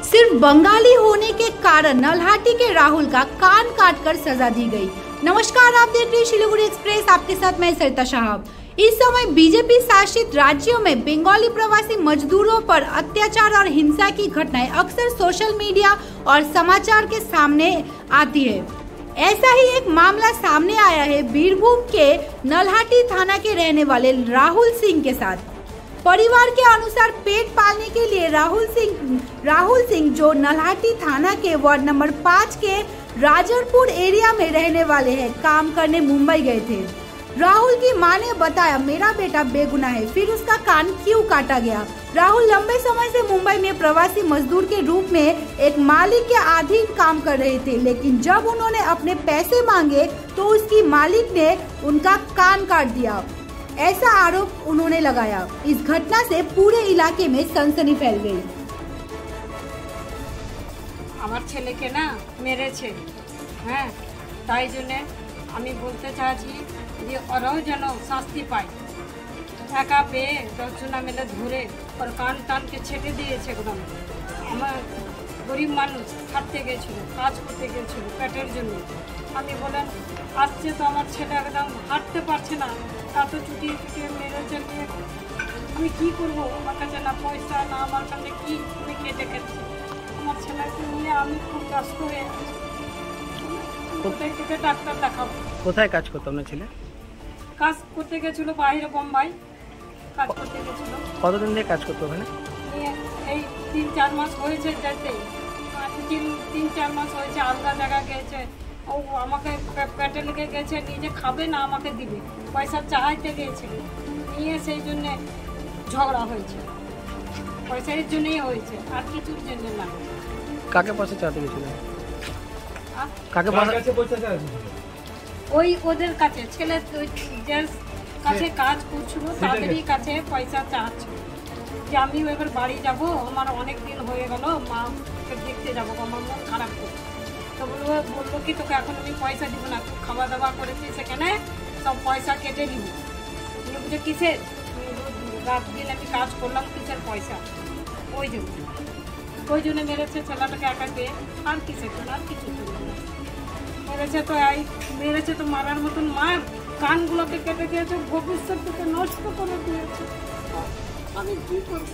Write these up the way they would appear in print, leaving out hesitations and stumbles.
सिर्फ बंगाली होने के कारण नल्हाटी के राहुल का कान काटकर सजा दी गई। नमस्कार, आप देख रहे हैं सिलीगुड़ी एक्सप्रेस, आपके साथ मैं सरिता साहब। इस समय बीजेपी शासित राज्यों में बंगाली प्रवासी मजदूरों पर अत्याचार और हिंसा की घटनाएं अक्सर सोशल मीडिया और समाचार के सामने आती है। ऐसा ही एक मामला सामने आया है बीरभूम के नल्हाटी थाना के रहने वाले राहुल सिंह के साथ। परिवार के अनुसार पेट पालने के लिए राहुल सिंह जो नल्हाटी थाना के वार्ड नंबर 5 के राजरपुर एरिया में रहने वाले हैं, काम करने मुंबई गए थे। राहुल की मां ने बताया, मेरा बेटा बेगुनाह है, फिर उसका कान क्यों काटा गया। राहुल लंबे समय से मुंबई में प्रवासी मजदूर के रूप में एक मालिक के अधीन काम कर रहे थे, लेकिन जब उन्होंने अपने पैसे मांगे तो उसकी मालिक ने उनका कान काट दिया, ऐसा आरोप उन्होंने लगाया। इस घटना से पूरे इलाके में सनसनी फैल गई। আমার ছেলেকে না মেরেছে, হ্যাঁ, তাই জন্যে আমি বলতে চাচ্ছি যে ওরাও যেন শাস্তি পায়। একা পেয়ে 10 জনা মিলে ধরে ওর কান টানকে ছেটে দিয়েছে একদম। আমার গরিব মানুষ খাটতে গেছিল, কাজ করতে গেছিল পেটের জন্য। আমি বলেন আসছে তো আমার ছেলে একদম হাঁটতে পারছে না, এত চুটিয়ে চুটিয়ে মেরেছে। আমি কী করবো, আমার কাছে না পয়সা না আমার কাছে কি আমি কেটে খেয়েছি। আমার ছেলেকে নিয়ে আমি খুব কষ্ট হয়ে আছি। কোথায় থেকে ডাক্তার দেখাবো। কোথায় কাজ করতো আপনার ছেলে? কাজ করতে গেছিলো বাইরে, বোম্বাই কাজ করতে গেছিলো। কতদিন থেকে কাজ করতো ওখানে? এই 3-4 মাস হয়েছে যেতে, 3-4 মাস হয়েছে। আলাদা জায়গা গেছে, ও আমাকে পেটে লেগে গেছে, নিজে খাবে না আমাকে দিবে, পয়সা চাইতে গিয়েছিল নিয়ে, সেই জন্যে ঝগড়া হয়েছে। পয়সার জন্যই হয়েছে, আর কিছুর জন্য না। কাকে পয়সা চাইতে গেছিল? কাকে পয়সা চাইতে? ওই ওদের কাছে, ছেলে যে কাছে কাজ করছিল তাদেরই কাছে পয়সা চাচ্ছিল যে আমি এবার বাড়ি যাব, আমার অনেক দিন হয়ে গেল, মাকে দেখতে যাবো, আমার মন খারাপ করে। তো বললো কি তোকে এখন আমি পয়সা দিব না, তুই খাওয়া দাওয়া করেছি সেখানে সব পয়সা কেটে দিব। বুঝে কিসের রাত দিন আমি কাজ করলাম, কিসের পয়সা, ওই জন্য মেরেছে ছেলেটাকে একা পেয়ে। আর কিসের জন্য, আর কিছু মেরেছে তো মারার মতন মার, কানগুলোকে কেটে দিয়েছে, ভবিষ্যৎটাকে নষ্ট করে দিয়েছে। আমি কি করব,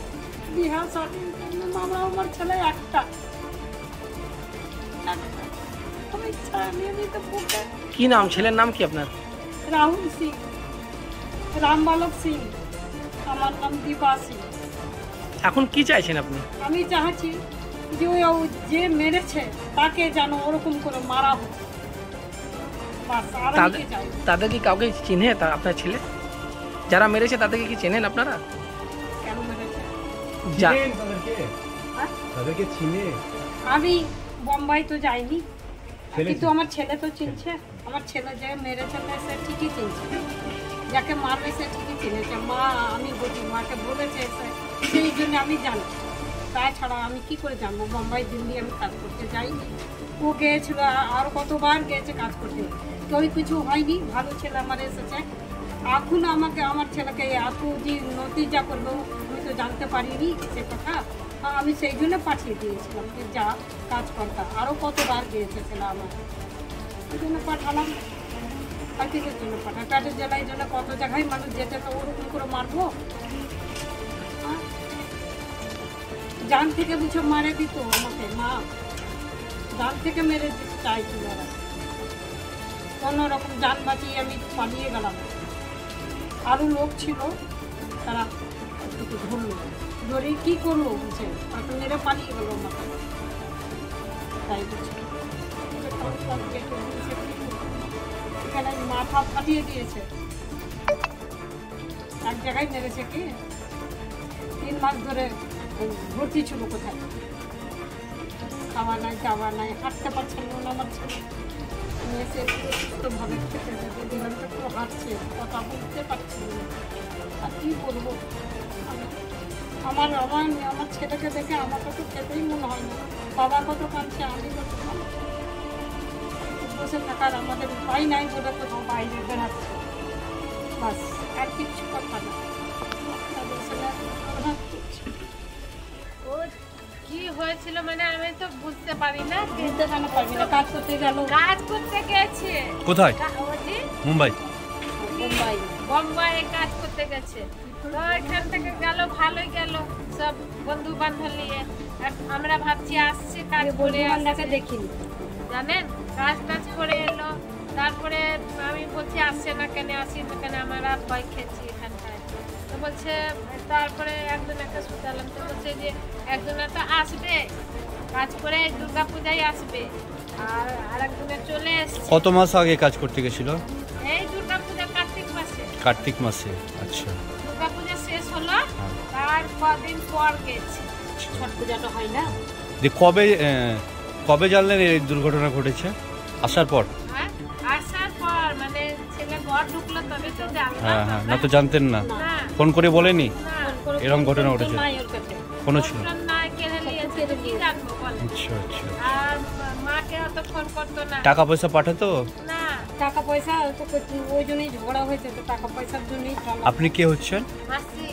বিহার শাদী মামা, আমার ছেলে একটা। কি নাম ছেলের নাম কি আপনার? রাহুল সিং, রামবালক সিং, আমার নাম দীপা সিং। এখন কি চাইছেন আপনি? আমি চাচ্ছি যে যে মেরেছে তাকে যেন ওরকম করে মারা হোক। তাদের কি কাউকে চিনে আপনার ছেলে? যারা মেরেছে তাদেরকে কি চেনেন আপনারা? কেন মেরেছে তাদেরকে চিনে? আমি বোম্বাই তো যাইনি, কিন্তু আমার ছেলে তো চিনছে। আমার ছেলে যে মেরেছে সে ঠিকই চিনছে, যাকে মারবে সে ঠিকই চিনেছে। মা, আমি বলি মাকে বলেছে, সেই জন্য আমি জানি। তাছাড়া আমি কি করে জানবো? বোম্বাই দিল্লি আমি কাজ করতে যাইনি। ও গিয়েছিল, আর কতবার গিয়েছে কাজ করতে, কেউ কিছু হয়নি। ভালো ছেলে আমার এসেছে। এখন আমাকে আমার ছেলেকে এত যে নতিজা করলো আমি তো জানতে পারিনি সে কথা। আমি সেই জন্য পাঠিয়ে দিয়েছিলাম যে যা কাজ করতাম। আরও কতবার গিয়েছে ছেলে আমার, ওই জন্য পাঠালাম। আর কিসের জন্য পাঠাই? পেটের জেলায় জন্য কত জায়গায় মানুষ যেতে, তো ওরকম করে মারবো? জান থেকে বুঝে মারে দিত আমাকে, মা জান থেকে মেরে দিতে চাইছিল ওরা। কোনো রকম জান বাঁচিয়ে আমি পালিয়ে গেলাম। আরও লোক ছিল, তারা ধরলো, ধরে কী করলো বুঝে এখন মেরে পালিয়ে গেলো আমাকে। তাই বুঝছি এখানে মাথা ফাটিয়ে দিয়েছে। এক জায়গায় মেরেছে কি 3 মাস ধরে ভর্তি ছিল, কোথায় খাওয়া নাই, যাওয়া নাই, হাঁটতে পারছেন না আমার ছেলে। আমি এসে সুস্থভাবে খেতে যেতে দিলাম, তো পুরো হাঁটছে, কথা বলতে পারছি না। আর কী করবো? আমার ছেলেকে দেখে আমাকে তো খেতেই মনে হয় না। বাবা কত কাঁদছে, আমি কত কাঁদছি। বসে থাকার আমাদের উপায় নাই বলে কোথাও বাইরে বেড়াচ্ছে, বাস, আর কিছু কথা না। কি হয়েছিল মানে আমি তো বুঝতে পারি না। বুঝতে কেন পারবি না? কাজ করতে গেল। কাজ করতে গেছে কোথায়? ওজি মুম্বাই। মুম্বাই। বোম্বাইয়ে কাজ করতে গেছে। তো এখান থেকে গেল, ভালোই গেল, সব বন্ধু বান্ধব নিয়ে। আর আমরা ভাবছি আসছে কাজ করে বন্ধু-বান্ধবকে আসছে। দেখিনি। জানেন, কাজ টাজ করে এলো। তারপরে আমি বলছি আসছে না কেন, আসি না কেন, আমরা ভয় খেয়েছি এখানটায়। তো বলছে, তারপরে একজনকে শুধালাম, তো বলছে যে একজনে তো আসবে কাজ করে, দুর্গা পূজায় আসবে। আর আরেকজনে চলে এসছে কত মাস আগে কাজ করতে গেছিল? এই দুর্গা পূজা কার্তিক মাসে। কার্তিক মাসে। আচ্ছা। দুর্গা পূজা শেষ হলো, তার কদিন পর গেছে। ছট পূজাটা হয় না? যে কবে জানলেন এই দুর্ঘটনা ঘটেছে? আসার পর? হ্যাঁ, আসার পর মানে ছেলে ঘর ঢুকলো তবে তো জানলাম। হ্যাঁ হ্যাঁ, না তো জানতেন না? না, ফোন করে বলেনি না, এরকম ঘটনা ঘটেছে? নাই ওর কাছে। কোনো ছিল? ফোন না, কেড়ে নিয়েছে, তো কি জানবো বল। আচ্ছা আচ্ছা। আর মাকে অত ফোন করতো না। টাকা পয়সা পাঠাতো? না, টাকা পয়সা তো ওই জন্যই ঝগড়া হয়েছে, তো টাকা পয়সার জন্যই আপনি কে হচ্ছেন? মাসি